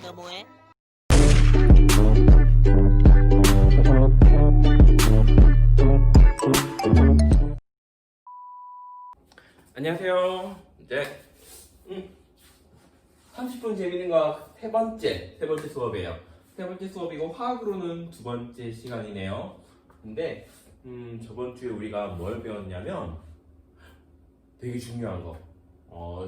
너 뭐해? 안녕하세요. 이제 30분 재밌는 과학 세 번째 수업이에요. 세 번째 수업이고 화학으로는 두 번째 시간이네요. 근데 저번 주에 우리가 뭘 배웠냐면 되게 중요한 거.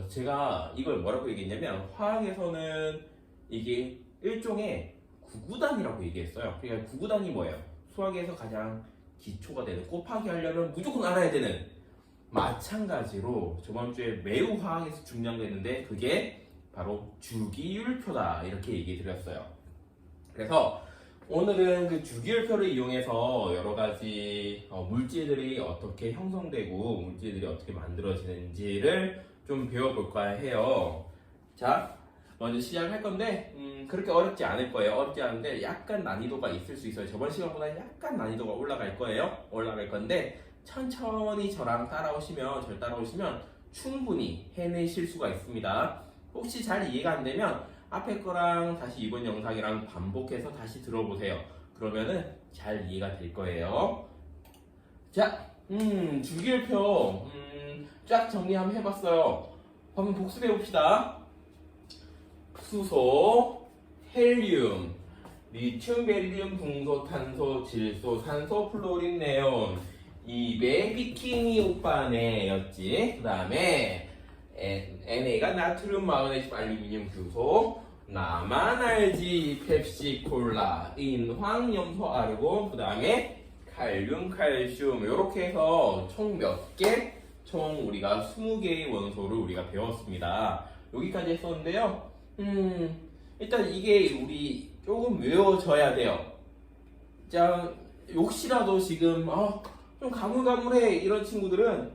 제가 이걸 뭐라고 얘기했냐면 화학에서는 이게 일종의 구구단이라고 얘기했어요. 그러니까 구구단이 뭐예요? 수학에서 가장 기초가 되는 곱하기 하려면 무조건 알아야 되는, 마찬가지로 저번 주에 매우 화학에서 중요한 거 했는데 그게 바로 주기율표다, 이렇게 얘기 드렸어요. 그래서 오늘은 그 주기율표를 이용해서 여러 가지 물질들이 어떻게 형성되고 물질들이 어떻게 만들어지는지를 좀 배워볼까 해요. 자, 먼저 시작할 건데 그렇게 어렵지 않을 거예요. 어렵지 않은데 약간 난이도가 있을 수 있어요. 저번 시간보다 약간 난이도가 올라갈 건데 천천히 저를 따라오시면 충분히 해내실 수가 있습니다. 혹시 잘 이해가 안 되면 앞에 거랑 다시 이번 영상이랑 반복해서 다시 들어보세요. 그러면은 잘 이해가 될 거예요. 자, 주기율표 쫙 정리 한번 해봤어요. 한번 복습해 봅시다. 수소, 헬륨, 리튬, 베릴륨, 붕소, 탄소, 질소, 산소, 플로린, 네온, 입에 비키니 오빠네였지. 그 다음에 NA가 나트륨, 마그네슘, 알루미늄, 규소, 나만 알지 펩시, 콜라, 인황, 염소, 아르곤, 그 다음에 칼륨, 칼슘. 이렇게 해서 총 몇 개? 총 우리가 20개의 원소를 우리가 배웠습니다. 여기까지 했었는데요. 일단 이게 우리 조금 외워져야 돼요. 자, 혹시라도 지금 좀 가물가물해 이런 친구들은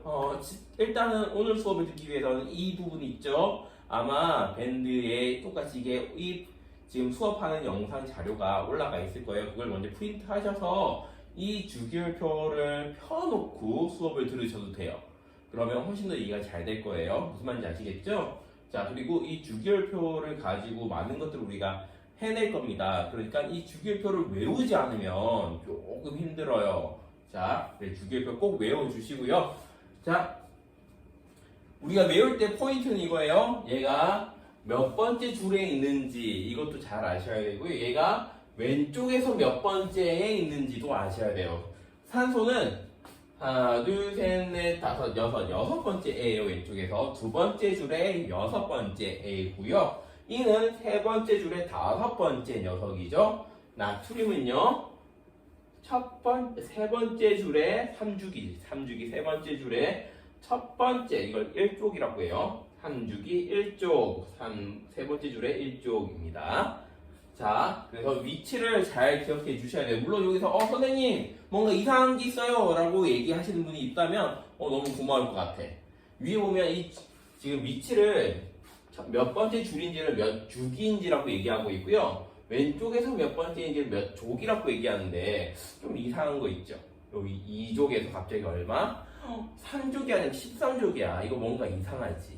일단은 오늘 수업을 듣기 위해서는 이 부분이 있죠. 아마 밴드에 똑같이 이게 지금 수업하는 영상 자료가 올라가 있을 거예요. 그걸 먼저 프린트 하셔서 이 주기율표를 펴놓고 수업을 들으셔도 돼요. 그러면 훨씬 더 이해가 잘 될 거예요. 무슨 말인지 아시겠죠? 자, 그리고 이 주기율표를 가지고 많은 것들을 우리가 해낼 겁니다. 그러니까 이 주기율표를 외우지 않으면 조금 힘들어요. 자, 주기율표 꼭 외워주시고요. 자, 우리가 외울 때 포인트는 이거예요. 얘가 몇 번째 줄에 있는지 이것도 잘 아셔야 되고요. 얘가 왼쪽에서 몇 번째에 있는지도 아셔야 돼요. 산소는 하나, 둘, 셋, 넷, 다섯, 여섯 번째에요. 왼쪽에서 두 번째 줄에 여섯 번째에고요. 이는 세 번째 줄에 다섯 번째 녀석이죠. 나트륨은요, 세 번째 줄에 3주기 세 번째 줄에 첫 번째, 이걸 1쪽이라고 해요. 3주기 1쪽, 세 번째 줄에 1쪽입니다. 자, 그래서 위치를 잘 기억해 주셔야 돼요. 물론 여기서 선생님 뭔가 이상한 게 있어요 라고 얘기하시는 분이 있다면 너무 고마울 것 같아. 위에 보면 이 지금 위치를 몇 번째 줄인지를 몇 주기인지라고 얘기하고 있고요. 왼쪽에서 몇 번째인지를 몇 족이라고 얘기하는데 좀 이상한 거 있죠. 여기 2족에서 갑자기 얼마? 3족이 아니라 13족이야. 이거 뭔가 이상하지.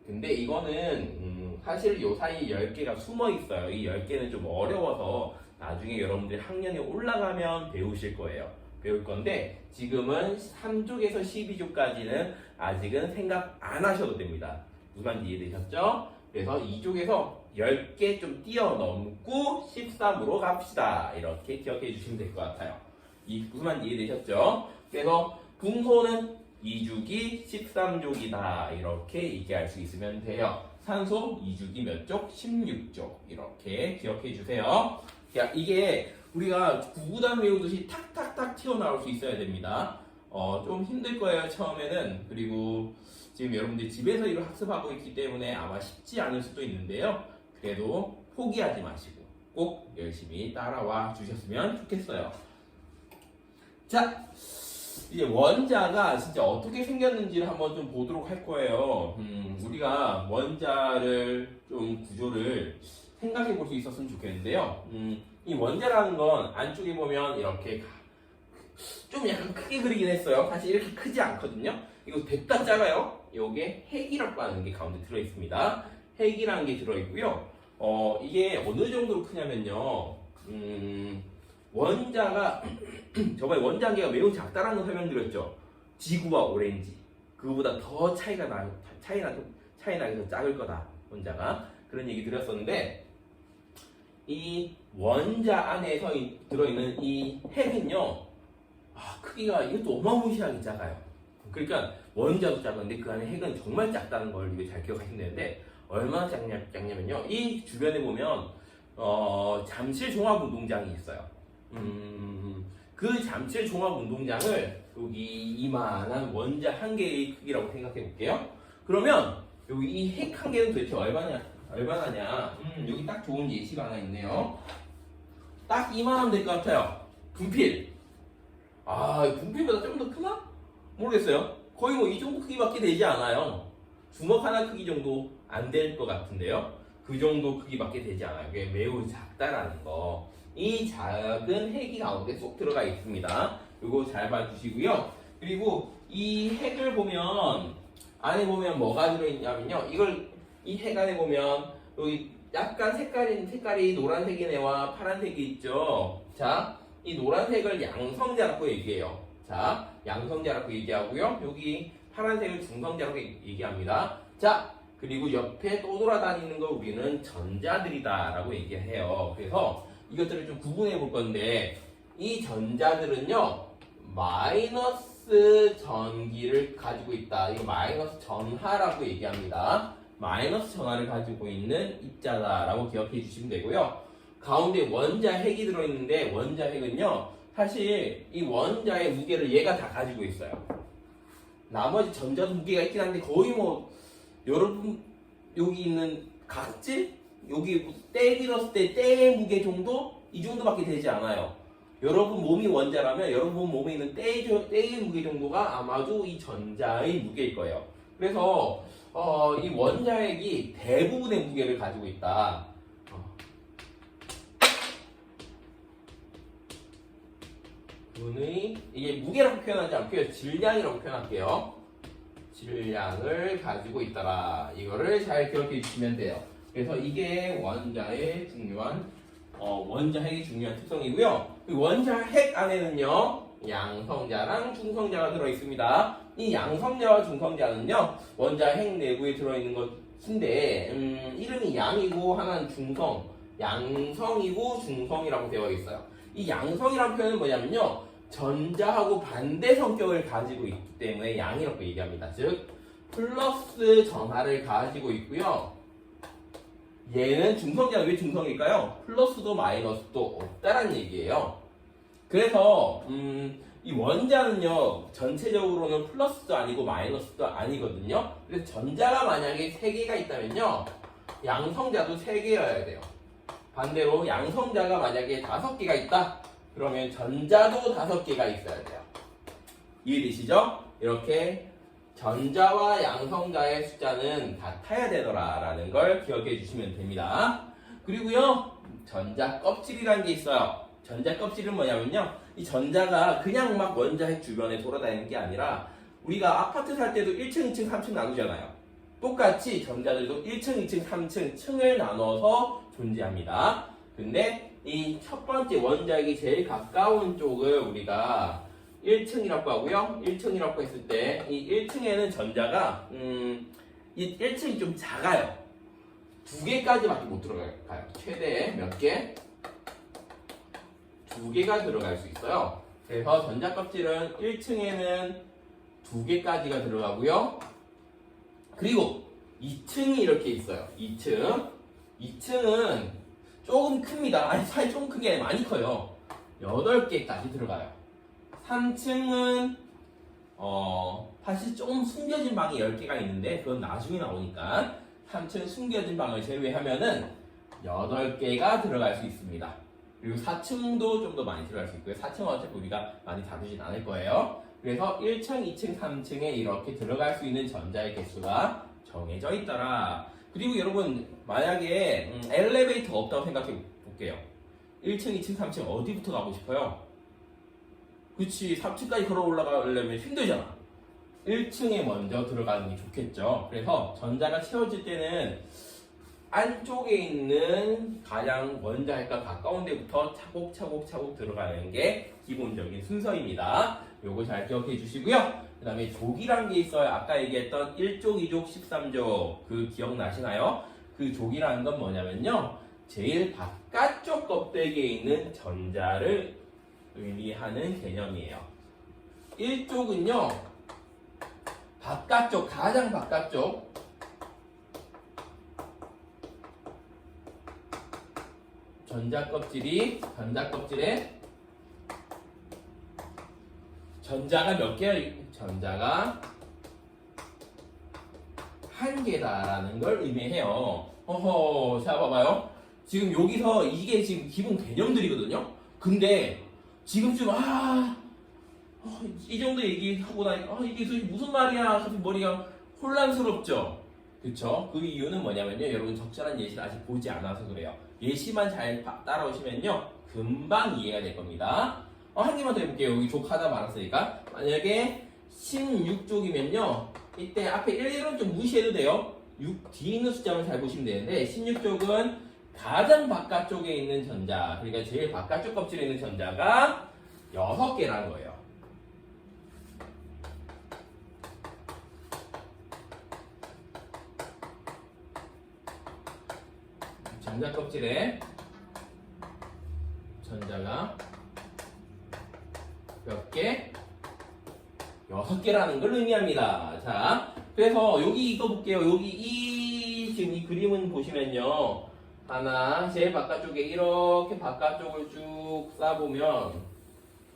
근데 이거는 사실 요 사이 10개가 숨어 있어요. 이 10개는 좀 어려워서 나중에 여러분들 학년이 올라가면 배울 건데 지금은 3족에서 12족까지는 아직은 생각 안 하셔도 됩니다. 무슨 말인지 이해되셨죠? 그래서 2족에서 10개 좀 뛰어넘고 13으로 갑시다. 이렇게 기억해 주시면 될 것 같아요. 무슨 말인지 이해되셨죠? 그래서 붕소는 2주기 13족이다. 이렇게 얘기할 수 있으면 돼요. 산소 2주기 몇 족? 16족. 이렇게 기억해 주세요. 이게 우리가 구구단 외우듯이 탁탁탁 튀어나올 수 있어야 됩니다. 좀 힘들 거예요, 처음에는. 그리고 지금 여러분들 집에서 이걸 학습하고 있기 때문에 아마 쉽지 않을 수도 있는데요. 그래도 포기하지 마시고 꼭 열심히 따라와 주셨으면 좋겠어요. 자, 이제 원자가 진짜 어떻게 생겼는지를 한번 좀 보도록 할 거예요. 우리가 원자를 좀 구조를 생각해 볼 수 있었으면 좋겠는데요. 이 원자라는 건 안쪽에 보면 이렇게 좀 약간 크게 그리긴 했어요. 사실 이렇게 크지 않거든요. 이거 됐다 작아요. 요게 핵이라고 하는 게 가운데 들어있습니다. 핵이라는 게 들어있고요. 이게 어느 정도로 크냐면요. 원자가 저번에 원자 한계가 매우 작다라는 거 설명드렸죠. 지구와 오렌지 그거보다 더 차이 나기 더 작을 거다 원자가 그런 얘기 드렸었는데 이 원자 안에서 들어있는 이 핵은요 크기가 이것도 어마무시하게 작아요. 그러니까 원자도 작은데 그 안에 핵은 정말 작다는 걸 이거 잘 기억하시면 되는데 얼마나 작냐면요 이 주변에 보면 잠실 종합운동장이 있어요. 그 잠실 종합운동장을 여기 이만한 원자 한 개의 크기라고 생각해 볼게요. 그러면 여기 이 핵 한 개는 도대체 얼마나냐? 여기 딱 좋은 예시가 하나 있네요. 딱 이만하면 될 것 같아요. 분필. 분필보다 좀 더 크나? 모르겠어요. 거의 뭐 이 정도 크기밖에 되지 않아요. 주먹 하나 크기 정도 안 될 것 같은데요. 그 정도 크기밖에 되지 않아요. 이게 매우 작다라는 거. 이 작은 핵이 가운데 쏙 들어가 있습니다. 이거 잘 봐주시고요. 그리고 이 핵을 보면 안에 보면 뭐가 들어있냐면요. 이 핵 안에 보면 여기 약간 색깔이 노란색이네와 파란색이 있죠. 자, 이 노란색을 양성자라고 얘기해요. 자, 양성자라고 얘기하고요. 여기 파란색을 중성자라고 얘기합니다. 자, 그리고 옆에 또 돌아다니는 거 우리는 전자들이다라고 얘기해요. 그래서 이것들을 좀 구분해 볼 건데 이 전자들은요 마이너스 전기를 가지고 있다. 이거 마이너스 전하라고 얘기합니다. 마이너스 전하를 가지고 있는 입자다라고 기억해 주시면 되고요. 가운데 원자 핵이 들어있는데 원자 핵은요 사실 이 원자의 무게를 얘가 다 가지고 있어요. 나머지 전자도 무게가 있긴 한데 거의 뭐 여러분 여기 있는 각질 여기 때 길었을 때 때의 무게 정도 이 정도밖에 되지 않아요. 여러분 몸이 원자라면 여러분 몸에 있는 때의 무게 정도가 아마도 이 전자의 무게일 거예요. 그래서 이 원자핵이 대부분의 무게를 가지고 있다. 이게 무게라고 표현하지 않고요. 질량이라고 표현할게요. 질량을 가지고 있다라. 이거를 잘 기억해 주시면 돼요. 그래서 이게 원자의 중요한 원자핵의 중요한 특성이고요. 그 원자핵 안에는요 양성자랑 중성자가 들어 있습니다. 이 양성자와 중성자는요 원자핵 내부에 들어 있는 것인데 이름이 양이고 하나는 중성, 양성이고 중성이라고 되어 있어요. 이 양성이라는 표현은 뭐냐면요 전자하고 반대 성격을 가지고 있기 때문에 양이라고 얘기합니다. 즉 플러스 전하를 가지고 있고요. 얘는 중성자는 왜 중성일까요? 플러스도 마이너스도 없다라는 얘기예요. 그래서 이 원자는요 전체적으로는 플러스도 아니고 마이너스도 아니거든요. 그래서 전자가 만약에 3개가 있다면요 양성자도 3개여야 돼요. 반대로 양성자가 만약에 5개가 있다 그러면 전자도 5개가 있어야 돼요. 이해되시죠? 이렇게 전자와 양성자의 숫자는 같아야 되더라 라는 걸 기억해 주시면 됩니다. 그리고요 전자 껍질이라는 게 있어요. 전자 껍질은 뭐냐면요 이 전자가 그냥 막 원자핵 주변에 돌아다니는 게 아니라 우리가 아파트 살 때도 1층, 2층, 3층 나누잖아요. 똑같이 전자들도 1층, 2층, 3층 층을 나눠서 존재합니다. 근데 이 첫 번째 원자핵이 제일 가까운 쪽을 우리가 1층이라고 하고요. 1층이라고 했을 때 이 1층에는 전자가 이 1층이 좀 작아요. 2개까지밖에 못 들어가요. 최대 몇 개? 2개가 들어갈 수 있어요. 그래서 전자 껍질은 1층에는 2개까지가 들어가고요. 그리고 2층이 이렇게 있어요. 2층은 조금 큽니다. 아니 사실 조금 큰 게 아니라 많이 커요. 8개까지 들어가요. 3층은 사실 조금 숨겨진 방이 10개가 있는데 그건 나중에 나오니까 3층 숨겨진 방을 제외하면은 8개가 들어갈 수 있습니다. 그리고 4층도 좀 더 많이 들어갈 수 있고요. 4층은 어차피 우리가 많이 다루진 않을 거예요. 그래서 1층, 2층, 3층에 이렇게 들어갈 수 있는 전자의 개수가 정해져 있더라. 그리고 여러분 만약에 엘리베이터가 없다고 생각해 볼게요. 1층, 2층, 3층 어디부터 가고 싶어요? 그치 3층까지 걸어 올라가려면 힘들잖아. 1층에 먼저 들어가는 게 좋겠죠. 그래서 전자가 채워질 때는 안쪽에 있는 가장 원자핵과 가까운 데부터 차곡차곡 들어가는 게 기본적인 순서입니다. 요거 잘 기억해 주시고요. 그 다음에 족이란 게 있어요. 아까 얘기했던 1족, 2족, 13족 그 기억나시나요? 그 족이라는 건 뭐냐면요, 제일 바깥쪽 껍데기에 있는 전자를 의미하는 개념이에요. 1족은요 바깥쪽, 가장 바깥쪽 전자 껍질에 전자가 몇 개야? 전자가 한 개다라는 걸 의미해요. 어허, 자 봐봐요. 지금 여기서 이게 지금 기본 개념들이거든요. 근데 지금쯤 이 정도 얘기하고 나니까 이게 도대체 무슨 말이야? 하면서 머리가 혼란스럽죠. 그쵸? 그 이유는 뭐냐면요, 여러분 적절한 예시를 아직 보지 않아서 그래요. 예시만 잘 따라오시면요 금방 이해가 될 겁니다. 한 개만 더 해볼게요. 여기 족 하나 말았으니까 만약에 16족이면요 이때 앞에 1은 좀 무시해도 돼요. 6 뒤에 있는 숫자만 잘 보시면 되는데 16족은 가장 바깥쪽에 있는 전자, 그러니까 제일 바깥쪽 껍질에 있는 전자가 6개라는 거예요. 전자 껍질에 전자가 몇 개? 6개라는 걸 의미합니다. 자, 그래서 여기 이거 볼게요. 여기 지금 이 그림은 보시면요, 하나, 제일 바깥쪽에 이렇게 바깥쪽을 쭉 쏴보면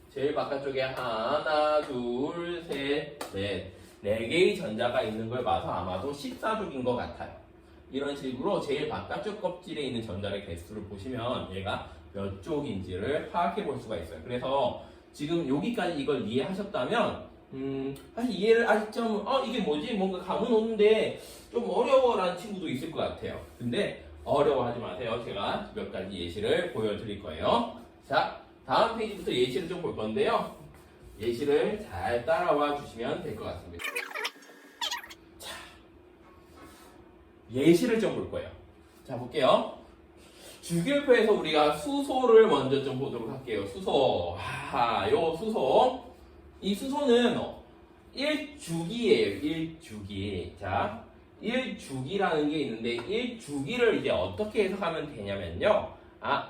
제일 바깥쪽에 하나, 둘, 셋, 넷, 4개의 전자가 있는 걸 봐서 아마도 14족인 것 같아요. 이런 식으로 제일 바깥쪽 껍질에 있는 전자의 개수를 보시면 얘가 몇 쪽인지를 파악해 볼 수가 있어요. 그래서 지금 여기까지 이걸 이해하셨다면 사실 이해를 아직 좀 이게 뭐지? 뭔가 감은 오는데 좀 어려워라는 친구도 있을 것 같아요. 근데 어려워하지 마세요. 제가 몇 가지 예시를 보여드릴 거예요. 자, 다음 페이지부터 예시를 좀 볼 건데요. 예시를 잘 따라와 주시면 될 것 같습니다. 예시를 좀 볼 거예요. 자, 볼게요. 주기율표에서 우리가 수소를 먼저 좀 보도록 할게요. 수소. 요 수소. 이 수소는 1주기예요. 1주기. 자, 1주기라는 게 있는데 1주기를 이제 어떻게 해석하면 되냐면요.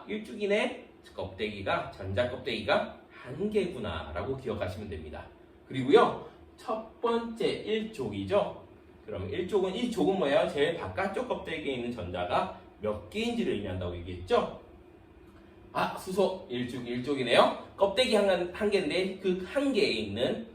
1주기네. 껍데기가, 전자 껍데기가 한 개구나 라고 기억하시면 됩니다. 그리고요, 첫 번째 1족이죠. 그럼 1족은 뭐예요? 제일 바깥쪽 껍데기에 있는 전자가 몇 개인지를 의미한다고 얘기했죠? 수소 1족이네요. 껍데기 한 개인데 그 한 개에 있는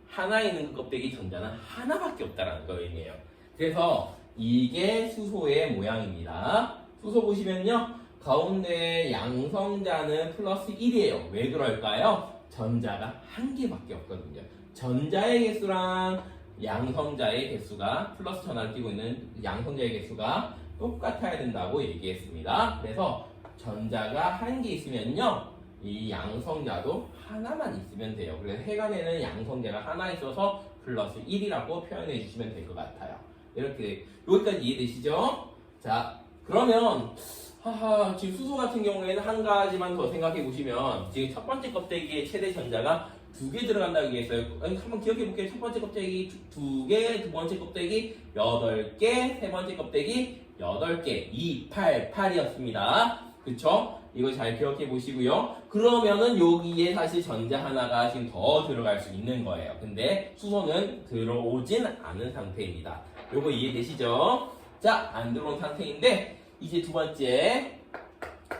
하나에 있는 그 껍데기 전자는 하나밖에 없다라는 걸 의미해요. 그래서 이게 수소의 모양입니다. 수소 보시면요, 가운데 양성자는 플러스 1이에요. 왜 그럴까요? 전자가 한 개밖에 없거든요. 전자의 개수랑 양성자의 개수가, 플러스 전화를 띄고 있는 양성자의 개수가 똑같아야 된다고 얘기했습니다. 그래서 전자가 한 개 있으면요, 이 양성자도 하나만 있으면 돼요. 그래서 해간에는 양성자가 하나 있어서 플러스 1이라고 표현해 주시면 될 것 같아요. 이렇게 여기까지 이해되시죠? 자, 그러면 지금 수소 같은 경우에는 한 가지만 더 생각해 보시면, 지금 첫 번째 껍데기에 최대 전자가 2개 들어간다고 얘기했어요. 한번 기억해 볼게요. 첫 번째 껍데기 2개, 두 번째 껍데기 8개, 세 번째 껍데기 8개, 2, 8, 8이었습니다. 그쵸? 이거 잘 기억해 보시고요. 그러면은 여기에 사실 전자 하나가 지금 더 들어갈 수 있는 거예요. 근데 수소는 들어오진 않은 상태입니다. 요거 이해되시죠? 자, 안 들어온 상태인데 이제 두 번째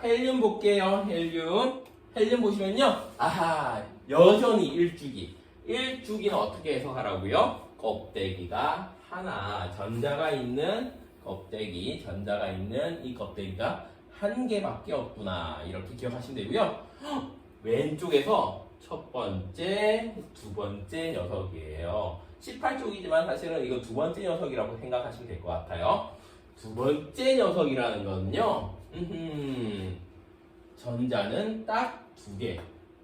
헬륨 볼게요. 헬륨 보시면요, 여전히 1주기. 1주기는 어떻게 해석하라고요? 껍데기가 하나, 전자가 있는 이 껍데기가 한 개밖에 없구나, 이렇게 기억하시면 되고요. 왼쪽에서 첫 번째, 두 번째 녀석이에요. 18쪽이지만 사실은 이거 두 번째 녀석이라고 생각하시면 될 것 같아요. 두 번째 녀석이라는 거는요, 전자는 딱 2개.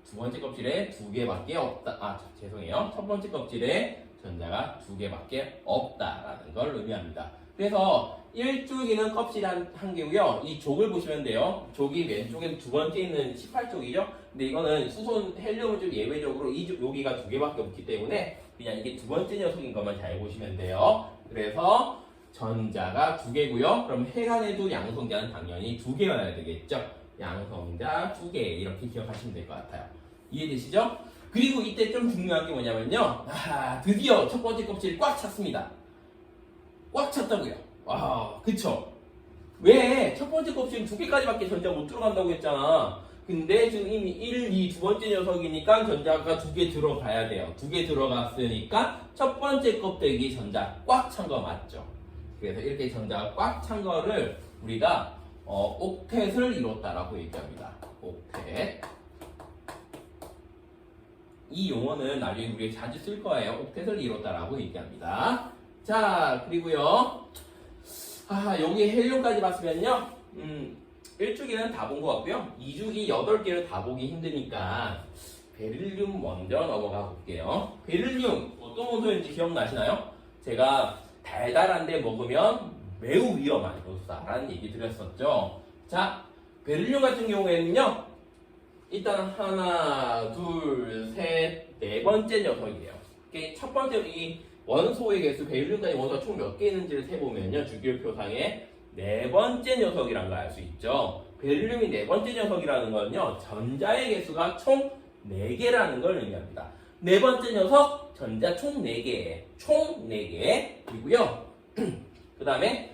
두 번째 껍질에 2개밖에 없다. 죄송해요. 첫 번째 껍질에 전자가 2개밖에 없다라는 걸 의미합니다. 그래서 1주기는 껍질 한 개고요. 이 족을 보시면 돼요. 족이 왼쪽에 두 번째 있는 18족이죠. 근데 이거는 수소 헬륨은 좀 예외적으로 여기가 두 개밖에 없기 때문에 그냥 이게 두 번째 녀석인 것만 잘 보시면 돼요. 그래서 전자가 두 개고요. 그럼 해간에도 양성자는 당연히 두 개여야 되겠죠. 양성자 두 개 이렇게 기억하시면 될 것 같아요. 이해되시죠? 그리고 이때 좀 중요한 게 뭐냐면요. 드디어 첫 번째 껍질이 꽉 찼습니다. 꽉 찼다고요. 와, 그쵸? 왜? 첫 번째 껍질은 두 개까지밖에 전자가 못 들어간다고 했잖아. 근데 지금 이미 1, 2 두 번째 녀석이니까 전자가 두 개 들어가야 돼요. 두 개 들어갔으니까 첫 번째 껍데기 전자 꽉 찬 거 맞죠? 그래서 이렇게 전자가 꽉 찬 거를 우리가 옥텟을 이뤘다라고 얘기합니다. 옥텟. 이 용어는 나중에 우리가 자주 쓸 거예요. 옥텟을 이뤘다라고 얘기합니다. 자, 그리고요. 여기 헬륨까지 봤으면요. 1주기는 다 본 것 같고요. 2주기 8개를 다 보기 힘드니까 베릴륨 먼저 넘어가 볼게요. 베릴륨 어떤 원소인지 기억나시나요? 제가 달달한데 먹으면 매우 위험한 요소다라는 얘기 드렸었죠. 자, 베릴륨 같은 경우에는요. 일단 하나, 둘, 셋, 네 번째 녀석이에요. 첫 번째 이 원소의 개수, 베릴륨까지 원소가 총 몇 개 있는지를 세보면요. 주기율표상에 네 번째 녀석이란 걸 알 수 있죠. 베릴륨이 네 번째 녀석이라는 건요. 전자의 개수가 총 4개라는 걸 의미합니다. 네 번째 녀석, 전자 총 4개. 총 4개이고요. 그 다음에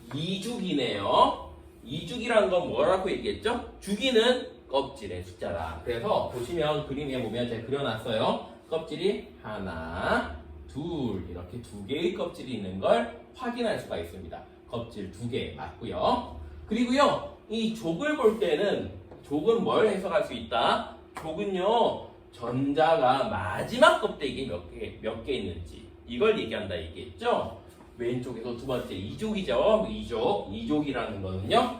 2주기네요. 2주기라는 건 뭐라고 얘기했죠? 주기는 껍질의 숫자다. 그래서 보시면 그림에 보면 제가 그려놨어요. 껍질이 하나, 둘 이렇게 두 개의 껍질이 있는 걸 확인할 수가 있습니다. 껍질 2개 맞고요. 그리고요, 이 족을 볼 때는 족은 뭘 해석할 수 있다? 족은요, 전자가 마지막 껍데기 몇 개 있는지 이걸 얘기한다 얘기했죠. 왼쪽에서 두 번째 2족이죠. 2족이라는 거는요.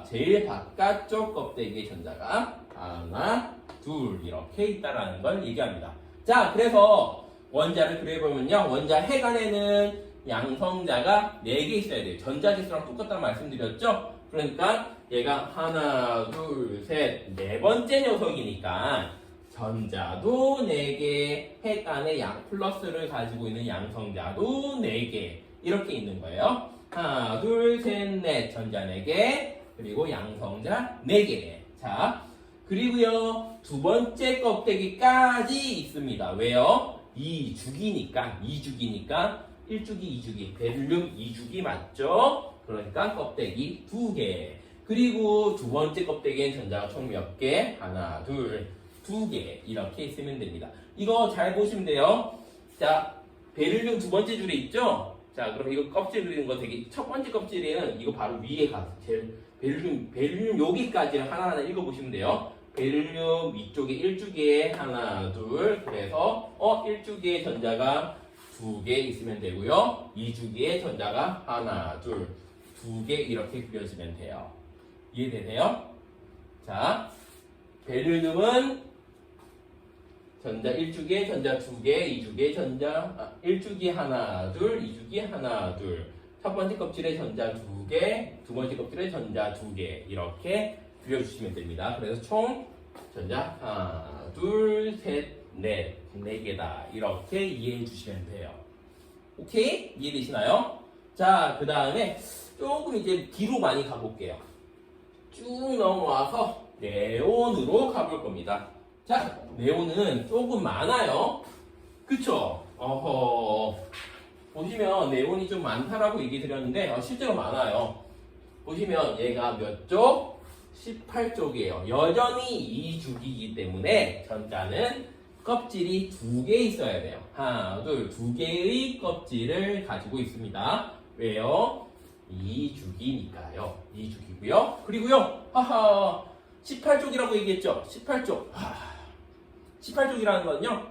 제일 바깥쪽 껍데기의 전자가 하나, 둘 이렇게 있다라는 걸 얘기합니다. 자, 그래서 원자를 그려보면요. 원자 해간에는 양성자가 4개 있어야 돼요. 전자지수랑 똑같다는 말씀드렸죠? 그러니까 얘가 하나, 둘, 셋, 네 번째 녀석이니까 전자도 4개, 해간에 플러스를 가지고 있는 양성자도 4개 이렇게 있는 거예요. 하나, 둘, 셋, 넷, 전자 4개, 그리고 양성자 4개. 자, 그리고요, 두 번째 껍데기까지 있습니다. 왜요? 2주기니까 1주기, 2주기, 베릴륨 2주기 맞죠? 그러니까 껍데기 2개. 그리고 두 번째 껍데기엔 전자가 총 몇 개? 하나, 둘, 2개. 이렇게 있으면 됩니다. 이거 잘 보시면 돼요. 자, 베릴륨 두 번째 줄에 있죠? 자, 그럼 이거 껍질 그리는 거 되게 첫 번째 껍질에는 이거 바로 위에 가서 제일 베릴륨 여기까지를 하나하나 읽어보시면 돼요. 베릴륨 위쪽에 1주기에 하나, 둘, 그래서 1주기에 전자가 2개 있으면 되고요. 2주기에 전자가 하나, 둘, 2개 이렇게 그려지면 돼요. 이해되세요? 자, 베릴륨은 전자 1주기에 전자 2개, 2주기에 전자 1주기 하나, 둘, 2주기 하나, 둘. 첫 번째 껍질에 전자 2개, 두 번째 껍질에 전자 2개 이렇게 그려주시면 됩니다. 그래서 총 전자 하나, 둘, 셋, 넷, 4개다. 이렇게 이해해 주시면 돼요. 오케이? 이해되시나요? 자, 그 다음에 조금 이제 뒤로 많이 가볼게요. 쭉 넘어와서 네온으로 가볼 겁니다. 자, 네온은 조금 많아요. 그쵸? 보시면 네온이 좀 많다라고 얘기 드렸는데 실제로 많아요. 보시면 얘가 몇 쪽? 18쪽이에요. 여전히 2주기이기 때문에 전자는 껍질이 2개 있어야 돼요. 하나, 둘, 2개의 껍질을 가지고 있습니다. 왜요? 2주기니까요. 2주기고요. 그리고요. 18쪽이라고 얘기했죠? 18쪽. 18쪽이라는 건요.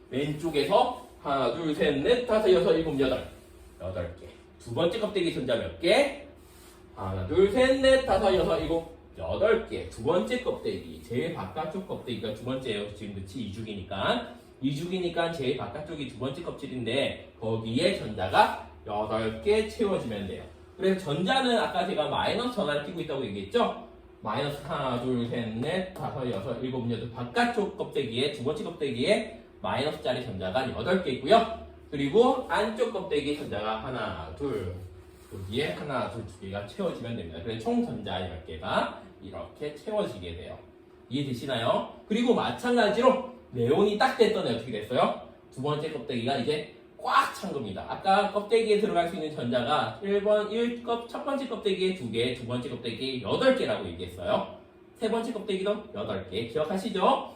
왼쪽에서 하나, 둘, 셋, 넷, 다섯, 여섯, 일곱, 여덟. 8개. 두 번째 껍데기 전자 몇 개? 하나, 둘, 셋, 넷, 다섯, 여섯, 일곱, 8개. 두 번째 껍데기. 제일 바깥쪽 껍데기가 두 번째예요. 지금 그치? 2주기니까. 2주기니까 제일 바깥쪽이 두 번째 껍질인데 거기에 전자가 8개 채워지면 돼요. 그래서 전자는 아까 제가 마이너스 전화를 띄고 있다고 얘기했죠? 마이너스 하나, 둘, 셋, 넷, 다섯, 여섯, 일곱, 여덟 바깥쪽 껍데기에 두 번째 껍데기에 마이너스짜리 전자가 8개 있고요. 그리고 안쪽 껍데기 전자가 하나, 둘, 여기에 하나, 둘, 두 개가 채워지면 됩니다. 그래서 총 전자 10개가 이렇게 채워지게 돼요. 이해되시나요? 그리고 마찬가지로 네온이 딱 됐더니 어떻게 됐어요? 두 번째 껍데기가 이제 꽉 찬 겁니다. 아까 껍데기에 들어갈 수 있는 전자가 첫 번째 껍데기에 2개, 두 번째 껍데기에 8개라고 얘기했어요. 세 번째 껍데기도 8개. 기억하시죠?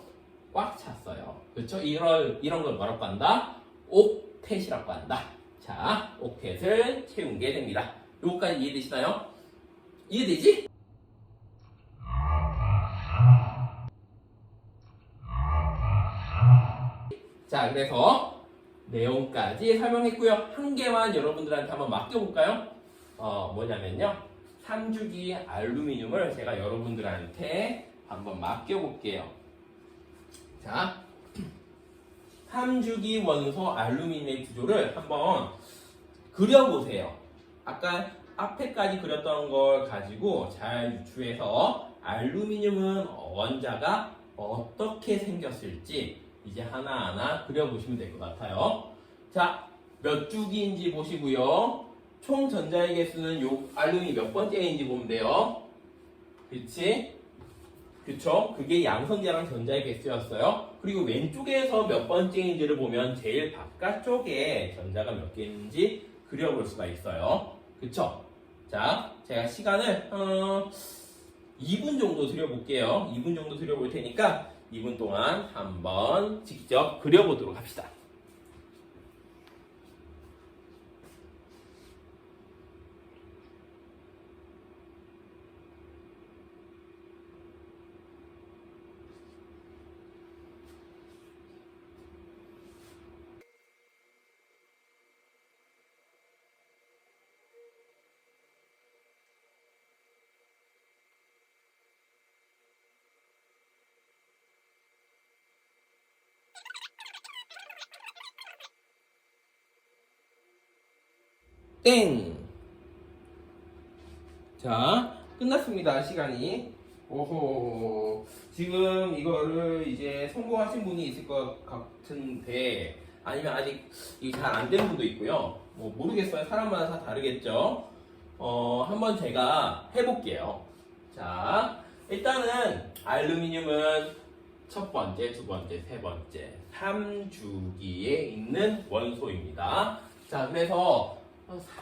꽉 찼어요. 그렇죠? 이런 걸 뭐라고 한다? 옥텟이라고 한다. 자, 옥텟을 채운 게 됩니다. 요거까지 이해되시나요? 이해되지? 자, 그래서 내용까지 설명했고요. 한 개만 여러분들한테 한번 맡겨볼까요? 뭐냐면요. 3주기 알루미늄을 제가 여러분들한테 한번 맡겨볼게요. 자, 3주기 원소 알루미늄의 구조를 한번 그려보세요. 아까 앞에까지 그렸던 걸 가지고 잘 유추해서 알루미늄은 원자가 어떻게 생겼을지 이제 하나하나 그려보시면 될 것 같아요. 자, 몇 주기인지 보시고요. 총 전자의 개수는 요 알루미늄이 몇 번째인지 보면 돼요. 그치? 그쵸? 그게 양성자랑 전자의 개수였어요. 그리고 왼쪽에서 몇 번째인지를 보면 제일 바깥쪽에 전자가 몇 개 있는지 그려볼 수가 있어요. 그쵸? 자, 제가 시간을 2분 정도 드려볼게요. 2분 정도 드려볼 테니까 2분 동안 한번 직접 그려보도록 합시다. 땡! 자, 끝났습니다. 시간이. 오호. 지금 이거를 이제 성공하신 분이 있을 것 같은데, 아니면 아직 이게 잘 안 된 분도 있고요. 뭐 모르겠어요. 사람마다 다 다르겠죠. 한번 제가 해볼게요. 자, 일단은 알루미늄은 첫 번째, 두 번째, 세 번째, 3주기에 있는 원소입니다. 자, 그래서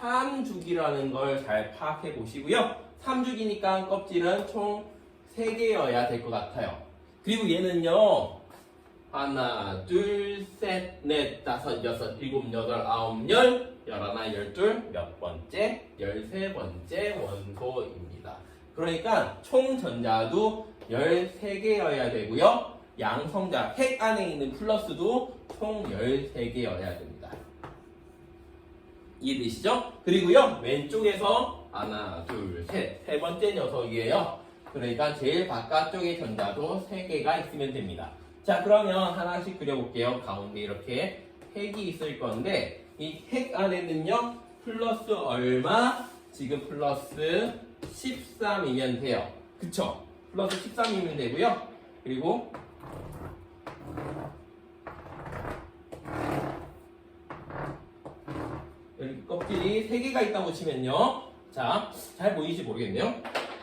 3주기라는 걸 잘 파악해 보시고요. 3주기니까 껍질은 총 3개여야 될 것 같아요. 그리고 얘는요. 하나, 둘, 셋, 넷, 다섯, 여섯, 일곱, 여덟, 아홉, 열, 열하나, 열둘, 몇 번째? 13번째 원소입니다. 그러니까 총 전자도 13개여야 되고요. 양성자, 핵 안에 있는 플러스도 총 13개여야 됩니다. 이해되시죠? 그리고요, 왼쪽에서 하나, 둘, 셋, 세 번째 녀석이에요. 그러니까 제일 바깥쪽에 전자도 3개가 있으면 됩니다. 자, 그러면 하나씩 그려볼게요. 가운데 이렇게 핵이 있을 건데, 이 핵 안에는요, 플러스 얼마? 지금 플러스 13이면 돼요. 그쵸? 플러스 13이면 되고요. 그리고 여기 껍질이 3개가 있다고 치면요. 자, 잘 보이실지 모르겠네요.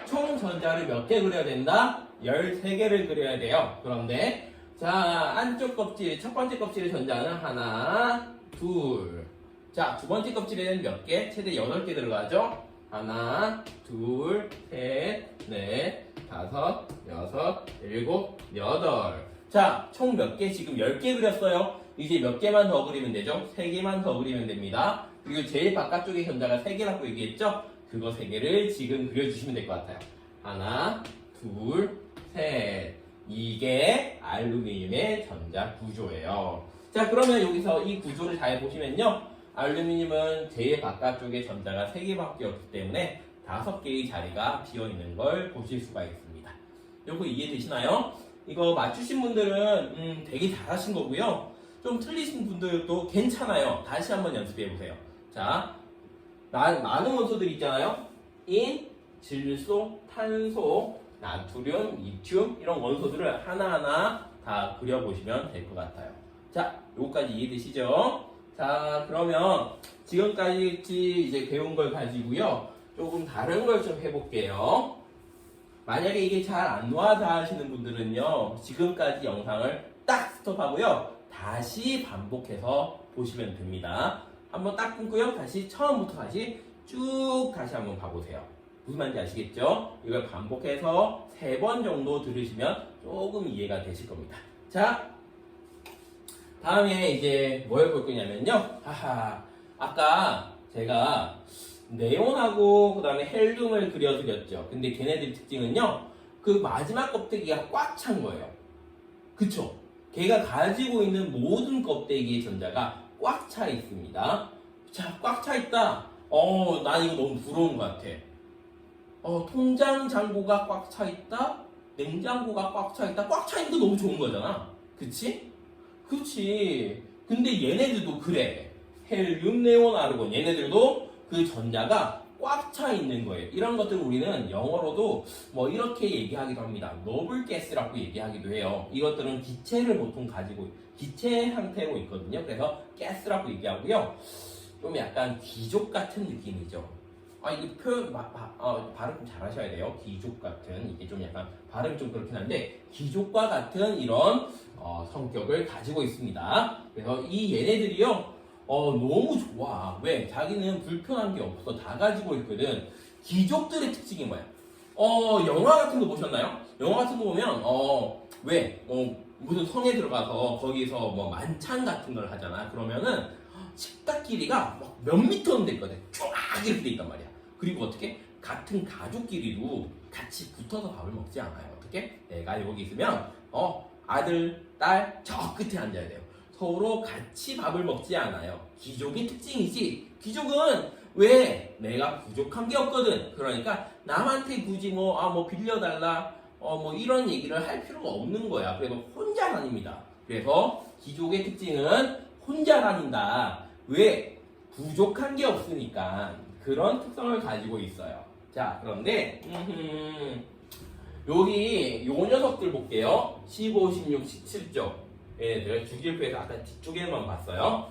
총 전자를 몇 개 그려야 된다? 13개를 그려야 돼요. 그런데 자, 안쪽 껍질, 첫 번째 껍질의 전자는 하나, 둘. 자, 두 번째 껍질에는 몇 개? 최대 8개 들어가죠? 하나, 둘, 셋, 넷, 다섯, 여섯, 일곱, 여덟. 자, 총 몇 개? 지금 10개 그렸어요. 이제 몇 개만 더 그리면 되죠? 3개만 더 그리면 됩니다. 그리고 제일 바깥쪽에 전자가 3개라고 얘기했죠? 그거 3개를 지금 그려주시면 될 것 같아요. 하나, 둘, 셋. 이게 알루미늄의 전자 구조예요. 자, 그러면 여기서 이 구조를 잘 보시면요. 알루미늄은 제일 바깥쪽에 전자가 3개밖에 없기 때문에 5개의 자리가 비어있는 걸 보실 수가 있습니다. 요거 이해되시나요? 이거 맞추신 분들은 되게 잘하신 거고요. 좀 틀리신 분들도 괜찮아요. 다시 한번 연습해 보세요. 자, 많은 원소들 있잖아요. 인, 질소, 탄소, 나트륨, 리튬 이런 원소들을 하나하나 다 그려보시면 될 것 같아요. 자, 요거까지 이해되시죠? 자, 그러면 지금까지 이제 배운 걸 가지고요. 조금 다른 걸 좀 해볼게요. 만약에 이게 잘 안 와닿아 하시는 분들은요. 지금까지 영상을 딱 스톱하고요. 다시 반복해서 보시면 됩니다. 한번 딱 끊고요. 다시 처음부터 다시 쭉 다시 한번 봐보세요. 무슨 말인지 아시겠죠? 이걸 반복해서 3번 정도 들으시면 조금 이해가 되실 겁니다. 자, 다음에 이제 뭐 해볼 거냐면요. 아까 제가 네온하고 그 다음에 헬륨을 그려드렸죠. 근데 걔네들 특징은요. 그 마지막 껍데기가 꽉 찬 거예요. 그쵸? 걔가 가지고 있는 모든 껍데기의 전자가 꽉 차 있습니다. 자, 꽉 차 있다. 난 이거 너무 부러운 것 같아. 통장 잔고가 꽉 차 있다. 냉장고가 꽉 차 있다. 꽉 차 있는 거 너무 좋은 거잖아. 그치? 그치. 근데 얘네들도 그래. 헬륨, 네온, 아르곤 얘네들도 그 전자가 꽉 차 있는 거예요. 이런 것들을 우리는 영어로도 뭐 이렇게 얘기하기도 합니다. 노블 가스라고 얘기하기도 해요. 이것들은 기체를 보통 가지고 기체 형태로 있거든요. 그래서 가스라고 얘기하고요. 좀 약간 귀족 같은 느낌이죠. 이게 표현 발음 좀 잘하셔야 돼요. 귀족 같은 이게 좀 약간 발음이 좀 그렇긴 한데 귀족과 같은 이런 성격을 가지고 있습니다. 그래서 이 얘네들이요. 너무 좋아. 왜? 자기는 불편한 게 없어. 다 가지고 있거든. 귀족들의 특징이 뭐야? 영화 같은 거 보셨나요? 영화 같은 거 보면, 왜? 무슨 성에 들어가서 거기서 뭐 만찬 같은 걸 하잖아. 그러면은 식탁 길이가 막 몇 미터는 됐거든. 쫙 이렇게 돼 있단 말이야. 그리고 어떻게? 같은 가족끼리도 같이 붙어서 밥을 먹지 않아요. 어떻게? 내가 여기 있으면, 아들, 딸, 저 끝에 앉아야 돼요. 서로 같이 밥을 먹지 않아요. 귀족의 특징이지. 귀족은 왜? 내가 부족한 게 없거든. 그러니까 남한테 굳이 뭐 빌려달라 뭐 이런 얘기를 할 필요가 없는 거야. 그래서 혼자 다닙니다. 그래서 귀족의 특징은 혼자 다닌다. 왜? 부족한 게 없으니까 그런 특성을 가지고 있어요. 자, 그런데 여기 요 녀석들 볼게요. 15, 16, 17쪽 얘네들 주기율표에서 아까 뒤쪽에만 봤어요.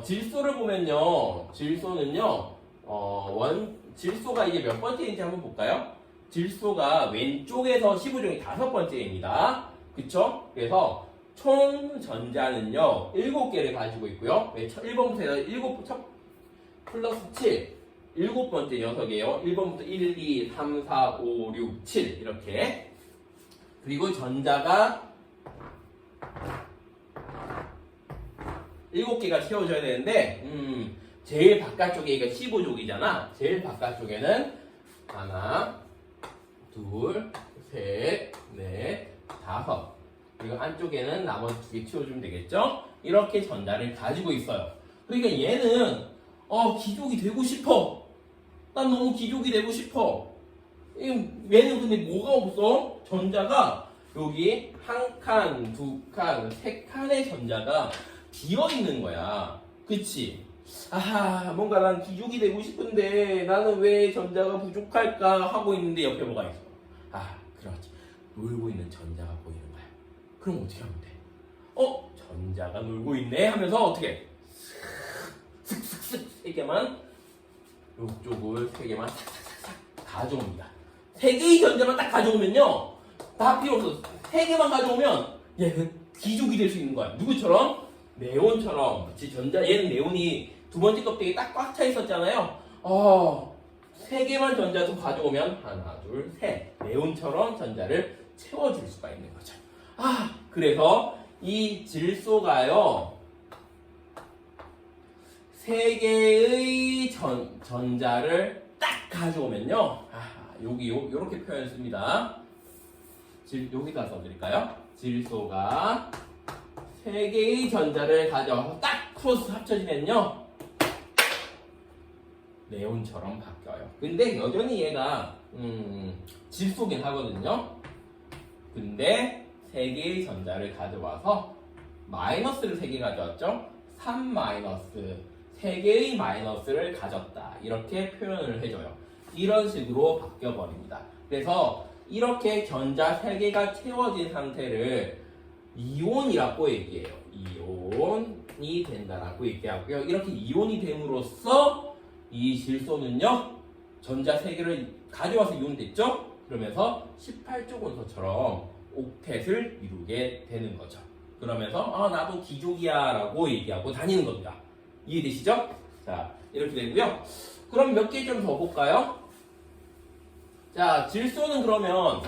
질소를 보면요. 질소는요. 질소가 이게 몇 번째인지 한번 볼까요? 질소가 왼쪽에서 15종이 5번째입니다. 그쵸? 그래서 총 전자는요. 7개를 가지고 있고요. 1번부터 해서 7 플러스 7 7번째 녀석이에요. 1번부터 1, 2, 3, 4, 5, 6, 7 이렇게. 그리고 전자가 7개가 채워져야 되는데 제일 바깥쪽에 이거 15족이잖아. 제일 바깥쪽에는 하나, 둘, 셋, 넷, 5. 그리고 안쪽에는 나머지 2개 채워주면 되겠죠? 이렇게 전자를 가지고 있어요. 그러니까 얘는 귀족이 되고 싶어. 난 너무 귀족이 되고 싶어. 얘는 근데 뭐가 없어? 전자가 여기 한 칸, 두 칸, 세 칸의 전자가 비어 있는 거야. 그치? 뭔가 난 귀족이 되고 싶은데 나는 왜 전자가 부족할까 하고 있는데 옆에 뭐가 있어? 그렇지. 놀고 있는 전자가 보이는 거야. 그럼 어떻게 하면 돼? 전자가 놀고 있네 하면서 어떻게? 슥슥슥 3개만 이쪽을 3개만 싹싹싹 가져옵니다. 3개의 전자만 딱 가져오면요. 다 필요 없어. 3개만 가져오면 얘는 귀족이 될 수 있는 거야. 누구처럼? 네온처럼. 그치? 얘는 네온이 두 번째 껍데기 딱 꽉 차 있었잖아요. 3개만 전자 좀 가져오면 하나, 둘, 셋. 네온처럼 전자를 채워줄 수가 있는 거죠. 그래서 이 질소가요. 3개의 전자를 딱 가져오면요. 여기 요렇게 표현했습니다. 여기다 써드릴까요? 질소가 3개의 전자를 가져와서 딱 크로스 합쳐지면요. 네온처럼 바뀌어요. 근데 여전히 얘가 질소긴 하거든요. 근데 3개의 전자를 가져와서 마이너스를 3개 가져왔죠. 3 마이너스 3개의 마이너스를 가졌다. 이렇게 표현을 해줘요. 이런 식으로 바뀌어버립니다. 그래서 이렇게 전자 3개가 채워진 상태를 이온이라고 얘기해요. 이온이 된다라고 얘기하고요. 이렇게 이온이 됨으로써 이 질소는요, 전자 3개를 가져와서 이온됐죠? 그러면서 18조 원소처럼 옥텟을 이루게 되는 거죠. 그러면서 나도 귀족이야 라고 얘기하고 다니는 겁니다. 이해되시죠? 자, 이렇게 되고요. 그럼 몇 개 좀 더 볼까요? 자, 질소는 그러면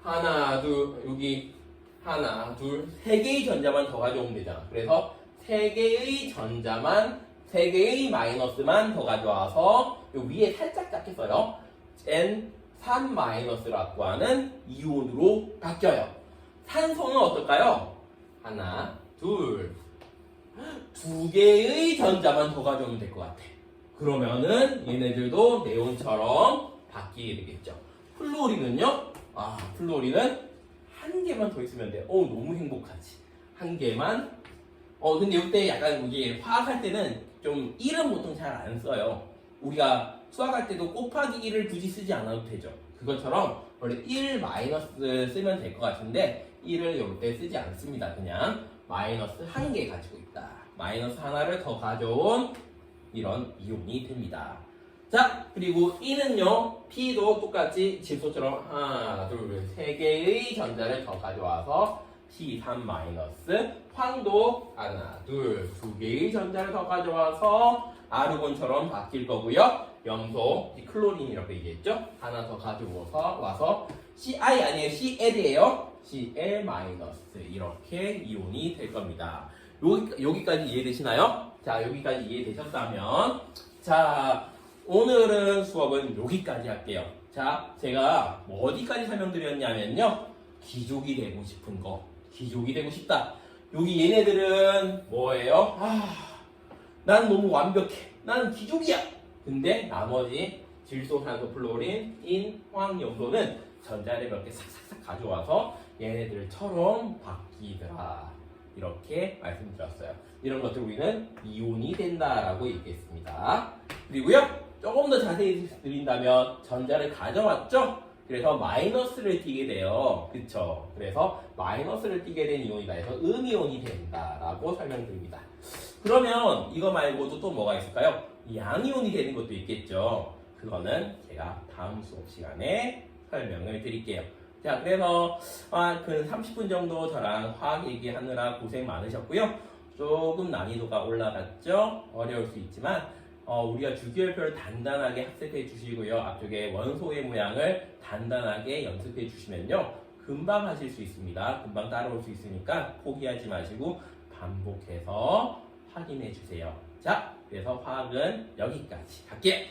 하나, 둘, 여기 하나, 둘, 3개의 전자만 더 가져오면 되잖아. 그래서 3개의 전자만, 3개의 마이너스만 더 가져와서 요 위에 살짝 닦였어요. N3- 라고 하는 이온으로 바뀌어요. 산소는 어떨까요? 하나, 둘, 2개의 전자만 더 가져오면 될 것 같아. 그러면은 얘네들도 네온처럼 바뀌게 되겠죠. 플로린은요? 플로린은 1개만 더 있으면 돼. 너무 행복하지. 1개만. 근데 이때 약간 이게 화학할 때는 좀 1은 보통 잘 안 써요. 우리가 수학할 때도 곱하기 1을 굳이 쓰지 않아도 되죠. 그것처럼 원래 1 마이너스 쓰면 될 것 같은데 1을 이럴 때 쓰지 않습니다. 그냥 마이너스 1개 가지고 있다. 마이너스 하나를 더 가져온 이런 이온이 됩니다. 자, 그리고 E는요, P도 똑같이 질소처럼 하나, 둘, 3개의 전자를 더 가져와서 P3-, 황도 하나, 둘, 2개의 전자를 더 가져와서 아르곤처럼 바뀔 거고요. 염소, 클로린이라고 얘기했죠? 하나 더 가져와서 와서 Ci 아니에요, Cl이에요. Cl- 이렇게 이온이 될 겁니다. 여기까지 이해되시나요? 자, 여기까지 이해되셨다면, 자, 오늘은 수업은 여기까지 할게요. 자, 제가 어디까지 설명드렸냐면요, 귀족이 되고 싶은 거, 귀족이 되고 싶다. 여기 얘네들은 뭐예요? 난 너무 완벽해. 나는 귀족이야. 근데 나머지 질소, 산소, 플로린, 인, 황, 염소는 전자를 몇 개 싹싹싹 가져와서 얘네들처럼 바뀌더라. 이렇게 말씀드렸어요. 이런 것들 우리는 이온이 된다라고 얘기했습니다. 그리고요, 조금 더 자세히 드린다면 전자를 가져왔죠? 그래서 마이너스를 띠게 돼요. 그쵸? 그래서 마이너스를 띠게 된 이온이다 해서 음이온이 된다라고 설명드립니다. 그러면 이거 말고도 또 뭐가 있을까요? 양이온이 되는 것도 있겠죠. 그거는 제가 다음 수업 시간에 설명을 드릴게요. 자, 그래서 그 30분 정도 저랑 화학 얘기하느라 고생 많으셨고요. 조금 난이도가 올라갔죠? 어려울 수 있지만 우리가 주기율표를 단단하게 학습해 주시고요. 앞쪽에 원소의 모양을 단단하게 연습해 주시면요, 금방 하실 수 있습니다. 금방 따라올 수 있으니까 포기하지 마시고 반복해서 확인해 주세요. 자, 그래서 화학은 여기까지 할게요.